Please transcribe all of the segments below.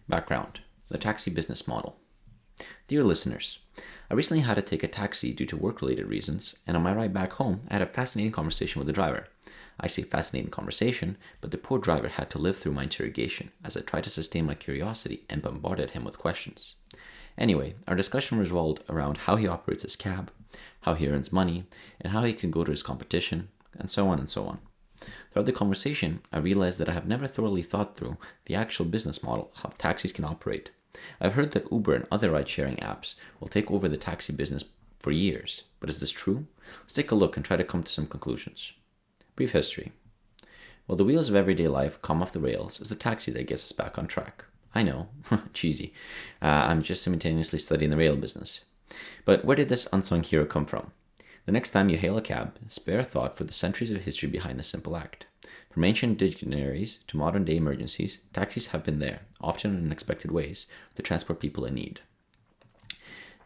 Background: the taxi business model. Dear listeners, I recently had to take a taxi due to work-related reasons, and on my ride back home, I had a fascinating conversation with the driver. I say fascinating conversation, but the poor driver had to live through my interrogation as I tried to sustain my curiosity and bombarded him with questions. Anyway, our discussion revolved around how he operates his cab, how he earns money, and how he can go to his competition, and so on and so on. Throughout the conversation, I realized that I have never thoroughly thought through the actual business model, how taxis can operate. I've heard that Uber and other ride-sharing apps will take over the taxi business for years, but is this true? Let's take a look and try to come to some conclusions. Brief history. Well, the wheels of everyday life come off the rails is the taxi that gets us back on track. I know, cheesy. I'm just simultaneously studying the rail business. But where did this unsung hero come from? The next time you hail a cab, spare a thought for the centuries of history behind this simple act. From ancient dictionaries to modern day emergencies, taxis have been there, often in unexpected ways, to transport people in need.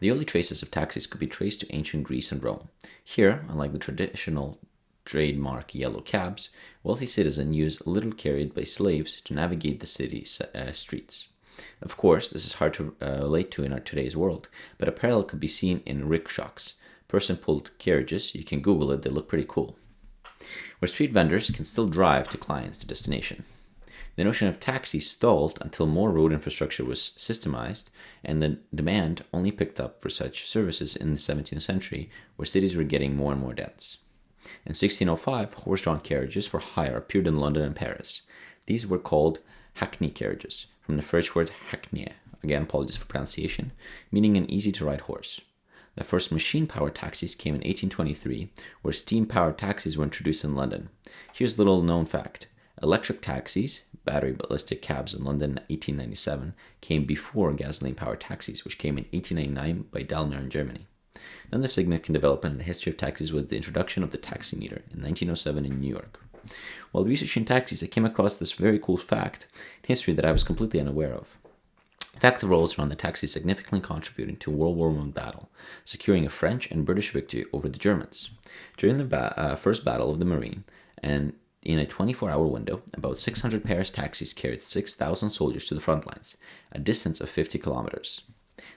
The early traces of taxis could be traced to ancient Greece and Rome. Here, unlike the traditional trademark yellow cabs, wealthy citizens used a little carried by slaves to navigate the city's streets. Of course, this is hard to relate to in our today's world, but a parallel could be seen in rickshaws. Person-pulled carriages, you can Google it, they look pretty cool. Where street vendors can still drive to clients to destination. The notion of taxis stalled until more road infrastructure was systemized, and the demand only picked up for such services in the 17th century, where cities were getting more and more dense. In 1605, horse-drawn carriages for hire appeared in London and Paris. These were called hackney carriages, from the French word hackney, again apologies for pronunciation, meaning an easy-to-ride horse. The first machine-powered taxis came in 1823, where steam-powered taxis were introduced in London. Here's a little known fact. Electric taxis, battery ballistic cabs in London in 1897, came before gasoline-powered taxis, which came in 1899 by Daimler in Germany. Then the significant development in the history of taxis was the introduction of the taximeter in 1907 in New York. While researching taxis, I came across this very cool fact in history that I was completely unaware of. The fact revolves around the taxi significantly contributing to World War I battle, securing a French and British victory over the Germans. During the First Battle of the Marne, and in a 24-hour window, about 600 Paris taxis carried 6,000 soldiers to the front lines, a distance of 50 kilometers.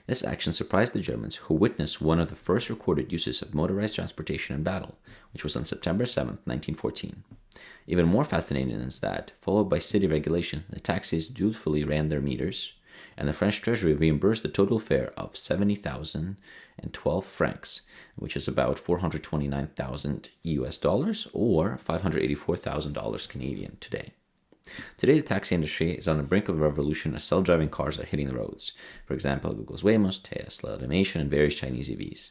This action surprised the Germans, who witnessed one of the first recorded uses of motorized transportation in battle, which was on September 7, 1914. Even more fascinating is that, followed by city regulation, the taxis dutifully ran their meters, and the French treasury reimbursed the total fare of 70,012 francs, which is about 429,000 US dollars or $584,000 Canadian today. Today, the taxi industry is on the brink of a revolution as self-driving cars are hitting the roads. For example, Google's Waymo, Tesla Automation, and various Chinese EVs.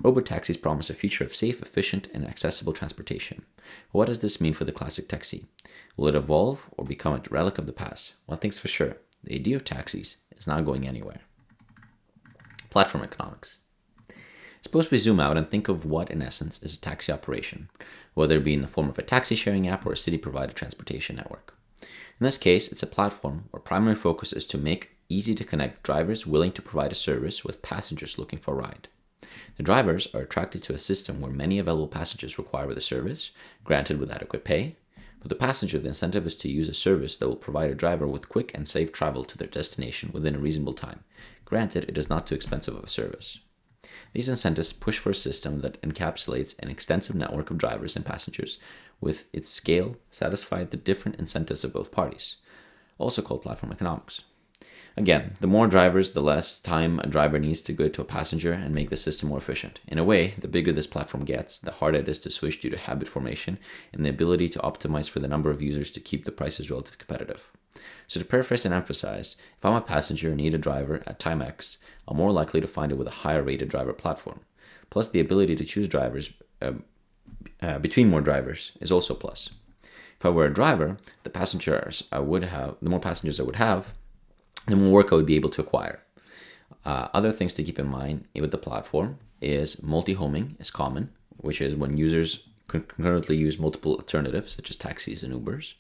Robotaxis promise a future of safe, efficient, and accessible transportation. What does this mean for the classic taxi? Will it evolve or become a relic of the past? One thing's for sure, the idea of taxis is not going anywhere. Platform economics. Suppose we zoom out and think of what, in essence, is a taxi operation, whether it be in the form of a taxi-sharing app or a city-provided transportation network. In this case, it's a platform where primary focus is to make easy to connect drivers willing to provide a service with passengers looking for a ride. The drivers are attracted to a system where many available passengers require the service, granted with adequate pay. For the passenger, the incentive is to use a service that will provide a driver with quick and safe travel to their destination within a reasonable time. Granted, it is not too expensive of a service. These incentives push for a system that encapsulates an extensive network of drivers and passengers with its scale satisfy the different incentives of both parties, also called platform economics. Again, the more drivers, the less time a driver needs to go to a passenger and make the system more efficient. In a way, the bigger this platform gets, the harder it is to switch due to habit formation and the ability to optimize for the number of users to keep the prices relatively competitive. So to paraphrase and emphasize, if I'm a passenger and need a driver at time X, I'm more likely to find it with a higher rated driver platform. Plus, the ability to choose drivers between more drivers is also a plus. If I were a driver, the more passengers I would have, the more work I would be able to acquire. Other things to keep in mind with the platform is multi-homing is common, which is when users concurrently use multiple alternatives, such as taxis and Ubers.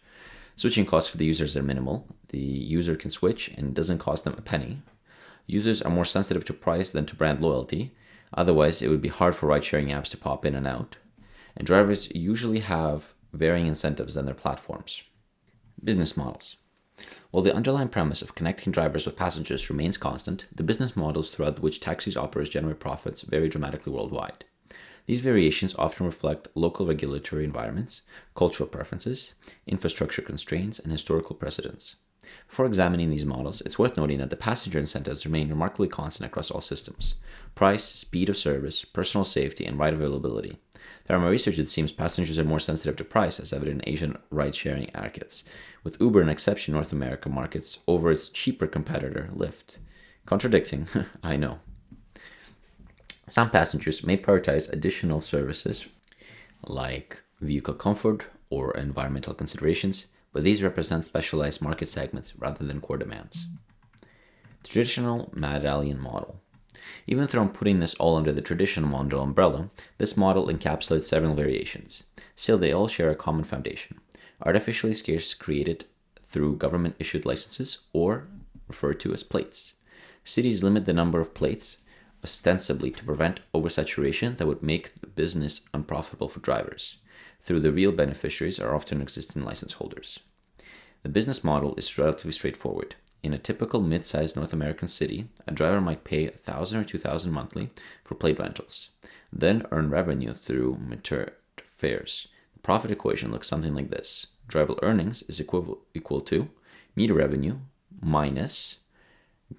Switching costs for the users are minimal. The user can switch and it doesn't cost them a penny. Users are more sensitive to price than to brand loyalty. Otherwise, it would be hard for ride-sharing apps to pop in and out. And drivers usually have varying incentives than their platforms. Business models. While the underlying premise of connecting drivers with passengers remains constant, the business models throughout which taxis operate generate profits vary dramatically worldwide. These variations often reflect local regulatory environments, cultural preferences, infrastructure constraints, and historical precedents. Before examining these models, it's worth noting that the passenger incentives remain remarkably constant across all systems: price, speed of service, personal safety, and ride availability. From my research, it seems passengers are more sensitive to price, as evident in Asian ride-sharing markets, with Uber an exception in North American markets over its cheaper competitor, Lyft. Contradicting, I know. Some passengers may prioritize additional services like vehicle comfort or environmental considerations, but these represent specialized market segments rather than core demands. Traditional medallion model. Even though I'm putting this all under the traditional model umbrella, this model encapsulates several variations. Still, they all share a common foundation: artificially scarce created through government-issued licenses, or referred to as plates. Cities limit the number of plates, ostensibly to prevent oversaturation that would make the business unprofitable for drivers, though the real beneficiaries are often existing license holders. The business model is relatively straightforward. In a typical mid-sized North American city, a driver might pay $1,000 or $2,000 monthly for plate rentals, then earn revenue through metered fares. The profit equation looks something like this. Driver earnings is equal to meter revenue minus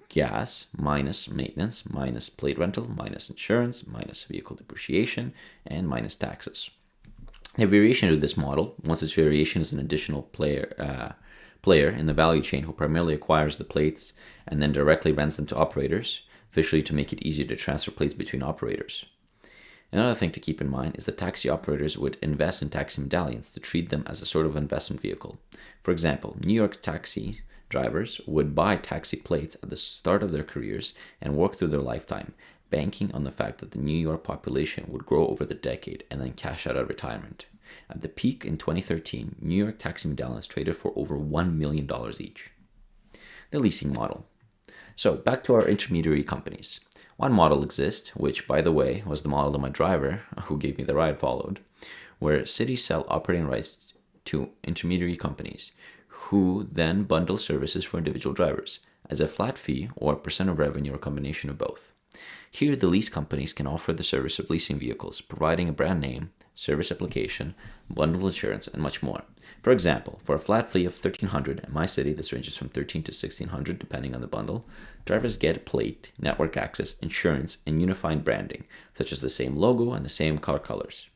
gas minus maintenance minus plate rental minus insurance minus vehicle depreciation and minus taxes. The variation of this model, once its variation is an additional player in the value chain who primarily acquires the plates and then directly rents them to operators, officially to make it easier to transfer plates between operators. Another thing to keep in mind is that taxi operators would invest in taxi medallions to treat them as a sort of investment vehicle. For example, New York's taxi drivers would buy taxi plates at the start of their careers and work through their lifetime, banking on the fact that the New York population would grow over the decade and then cash out at retirement. At the peak in 2013, New York taxi medallions traded for over $1 million each. The leasing model. So back to our intermediary companies. One model exists, which, by the way, was the model that my driver, who gave me the ride, followed, where cities sell operating rights to intermediary companies, who then bundle services for individual drivers as a flat fee or percent of revenue or a combination of both. Here, the lease companies can offer the service of leasing vehicles, providing a brand name, service application, bundle insurance, and much more. For example, for a flat fee of $1,300, in my city this ranges from $1,300 to $1,600 depending on the bundle, drivers get a plate, network access, insurance, and unified branding, such as the same logo and the same car colors.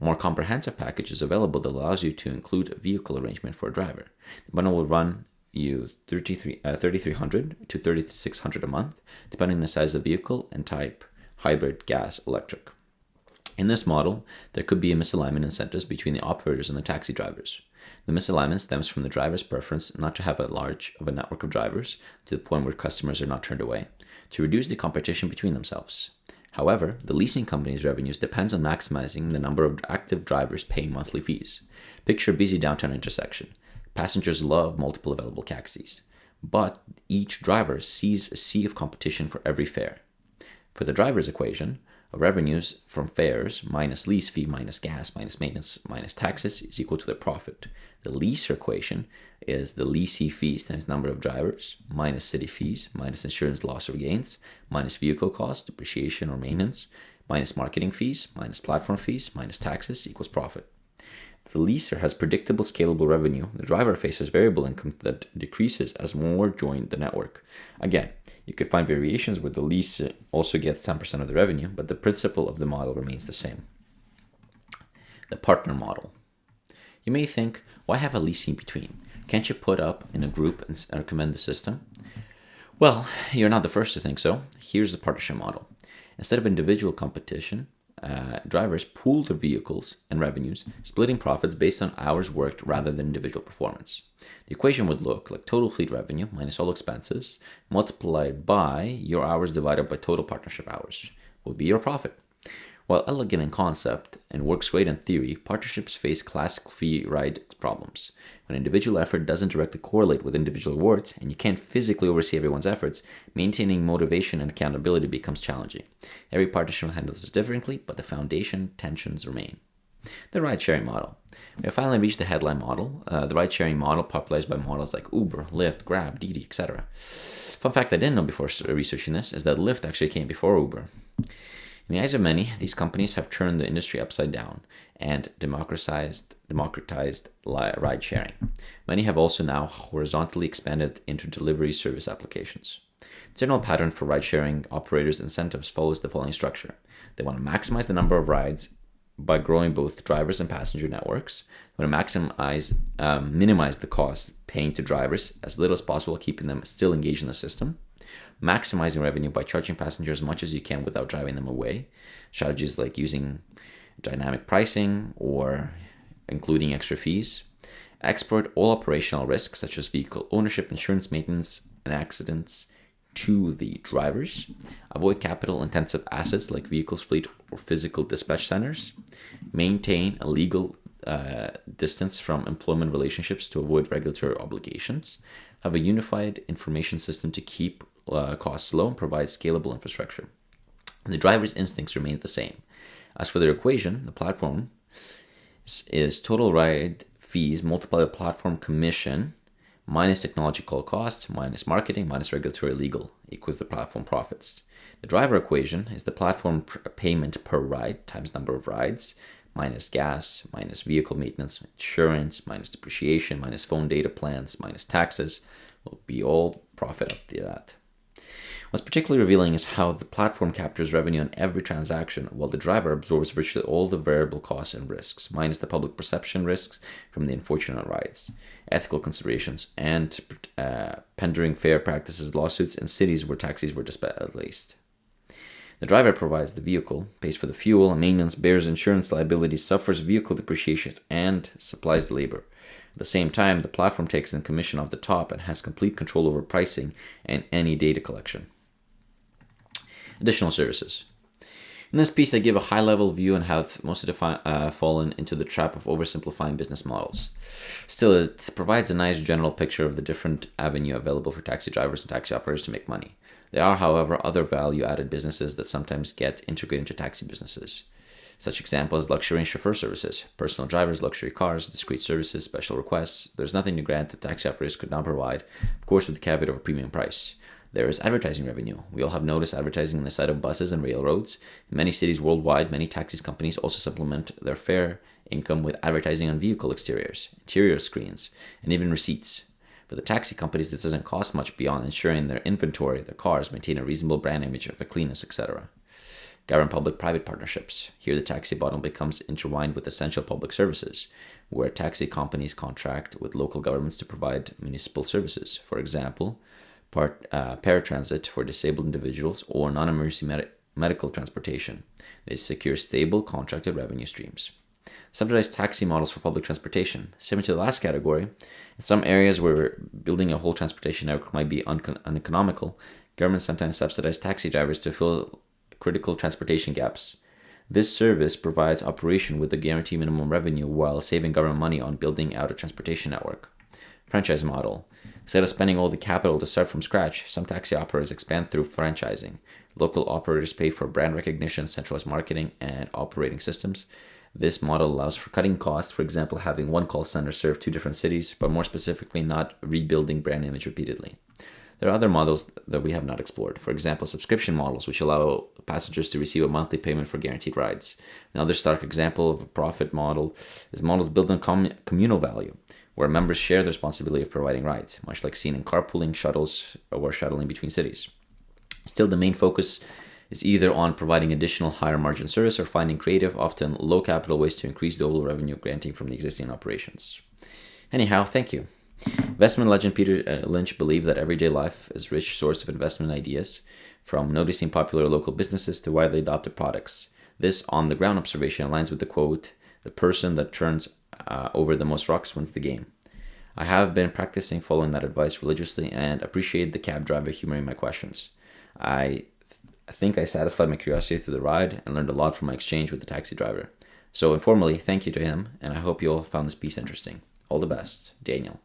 A more comprehensive package is available that allows you to include a vehicle arrangement for a driver. The bundle will run you $3,300 to $3,600 a month, depending on the size of the vehicle and type: hybrid, gas, electric. In this model, there could be a misalignment in incentives between the operators and the taxi drivers. The misalignment stems from the driver's preference not to have a large of a network of drivers to the point where customers are not turned away, to reduce the competition between themselves. However, the leasing company's revenues depends on maximizing the number of active drivers paying monthly fees. Picture a busy downtown intersection. Passengers love multiple available taxis, but each driver sees a sea of competition for every fare. For the driver's equation, revenues from fares minus lease fee minus gas minus maintenance minus taxes is equal to their profit. The leaser equation is the leasee fees times number of drivers minus city fees minus insurance loss or gains minus vehicle cost, depreciation or maintenance, minus marketing fees minus platform fees minus taxes equals profit. The leaser has predictable scalable revenue. The driver faces variable income that decreases as more join the network. Again, you could find variations where the lease also gets 10% of the revenue, but the principle of the model remains the same. The partner model. You may think, why have a lease in between? Can't you put up in a group and recommend the system? Well, you're not the first to think so. Here's the partnership model. Instead of individual competition, drivers pool their vehicles and revenues, splitting profits based on hours worked rather than individual performance. The equation would look like total fleet revenue minus all expenses multiplied by your hours divided by total partnership hours will be your profit. While elegant in concept and works great in theory, partnerships face classic fee ride problems. When individual effort doesn't directly correlate with individual rewards, and you can't physically oversee everyone's efforts, maintaining motivation and accountability becomes challenging. Every partnership handles this differently, but the foundation tensions remain. The ride-sharing model. We have finally reached the headline model, the ride-sharing model popularized by models like Uber, Lyft, Grab, Didi, etc. Fun fact I didn't know before researching this is that Lyft actually came before Uber. In the eyes of many, these companies have turned the industry upside down and democratized ride sharing. Many have also now horizontally expanded into delivery service applications. The general pattern for ride sharing operators' incentives follows the following structure. They want to maximize the number of rides by growing both drivers and passenger networks. They want to minimize the cost paying to drivers as little as possible, keeping them still engaged in the system. Maximizing revenue by charging passengers as much as you can without driving them away. Strategies like using dynamic pricing or including extra fees. Export all operational risks such as vehicle ownership, insurance, maintenance, and accidents to the drivers. Avoid capital intensive assets like vehicles, fleet, or physical dispatch centers. Maintain a legal distance from employment relationships to avoid regulatory obligations. Have a unified information system to keep costs low and provide scalable infrastructure. The driver's instincts remain the same. As for their equation, the platform is total ride fees multiplied by platform commission minus technological costs minus marketing minus regulatory legal equals the platform profits. The driver equation is the platform payment per ride times number of rides minus gas minus vehicle maintenance, insurance minus depreciation minus phone data plans minus taxes will be all profit up to that. What's particularly revealing is how the platform captures revenue on every transaction, while the driver absorbs virtually all the variable costs and risks, minus the public perception risks from the unfortunate rides, ethical considerations, and pending fair practices lawsuits in cities where taxis were displaced. The driver provides the vehicle, pays for the fuel and maintenance, bears insurance liabilities, suffers vehicle depreciation, and supplies the labor. At the same time, the platform takes in commission off the top and has complete control over pricing and any data collection. Additional services. In this piece, I give a high-level view on how most have fallen into the trap of oversimplifying business models. Still, it provides a nice general picture of the different avenue available for taxi drivers and taxi operators to make money. There are, however, other value-added businesses that sometimes get integrated into taxi businesses. Such examples luxury and chauffeur services, personal drivers, luxury cars, discrete services, special requests. There's nothing to grant that taxi operators could not provide, of course with the caveat of a premium price. There is advertising revenue. We all have noticed advertising on the side of buses and railroads. In many cities worldwide, many taxi companies also supplement their fare income with advertising on vehicle exteriors, interior screens, and even receipts. For the taxi companies, this doesn't cost much beyond ensuring their inventory, their cars maintain a reasonable brand image of cleanness, etc. Government public-private partnerships. Here the taxi model becomes intertwined with essential public services, where taxi companies contract with local governments to provide municipal services. For example, paratransit for disabled individuals or non-emergency medical transportation. They secure stable contracted revenue streams. Subsidized taxi models for public transportation. Similar to the last category, in some areas where building a whole transportation network might be uneconomical, governments sometimes subsidize taxi drivers to fill critical transportation gaps. This service provides operation with a guaranteed minimum revenue while saving government money on building out a transportation network. Franchise model. Instead of spending all the capital to start from scratch, some taxi operators expand through franchising. Local operators pay for brand recognition, centralized marketing, and operating systems. This model allows for cutting costs, for example, having one call center serve 2 different cities, but more specifically, not rebuilding brand image repeatedly. There are other models that we have not explored. For example, subscription models, which allow passengers to receive a monthly payment for guaranteed rides. Another stark example of a profit model is models built on communal value, where members share the responsibility of providing rides, much like seen in carpooling, shuttles, or shuttling between cities. Still, the main focus is either on providing additional higher margin service or finding creative, often low capital ways to increase the overall revenue granting from the existing operations. Anyhow, thank you. Investment legend Peter Lynch believed that everyday life is a rich source of investment ideas, from noticing popular local businesses to widely adopted products. This on-the-ground observation aligns with the quote, "The person that turns over the most rocks wins the game." I have been practicing following that advice religiously and appreciate the cab driver humoring my questions. I think I satisfied my curiosity through the ride and learned a lot from my exchange with the taxi driver. So informally, thank you to him, and I hope you all found this piece interesting. All the best, Daniel.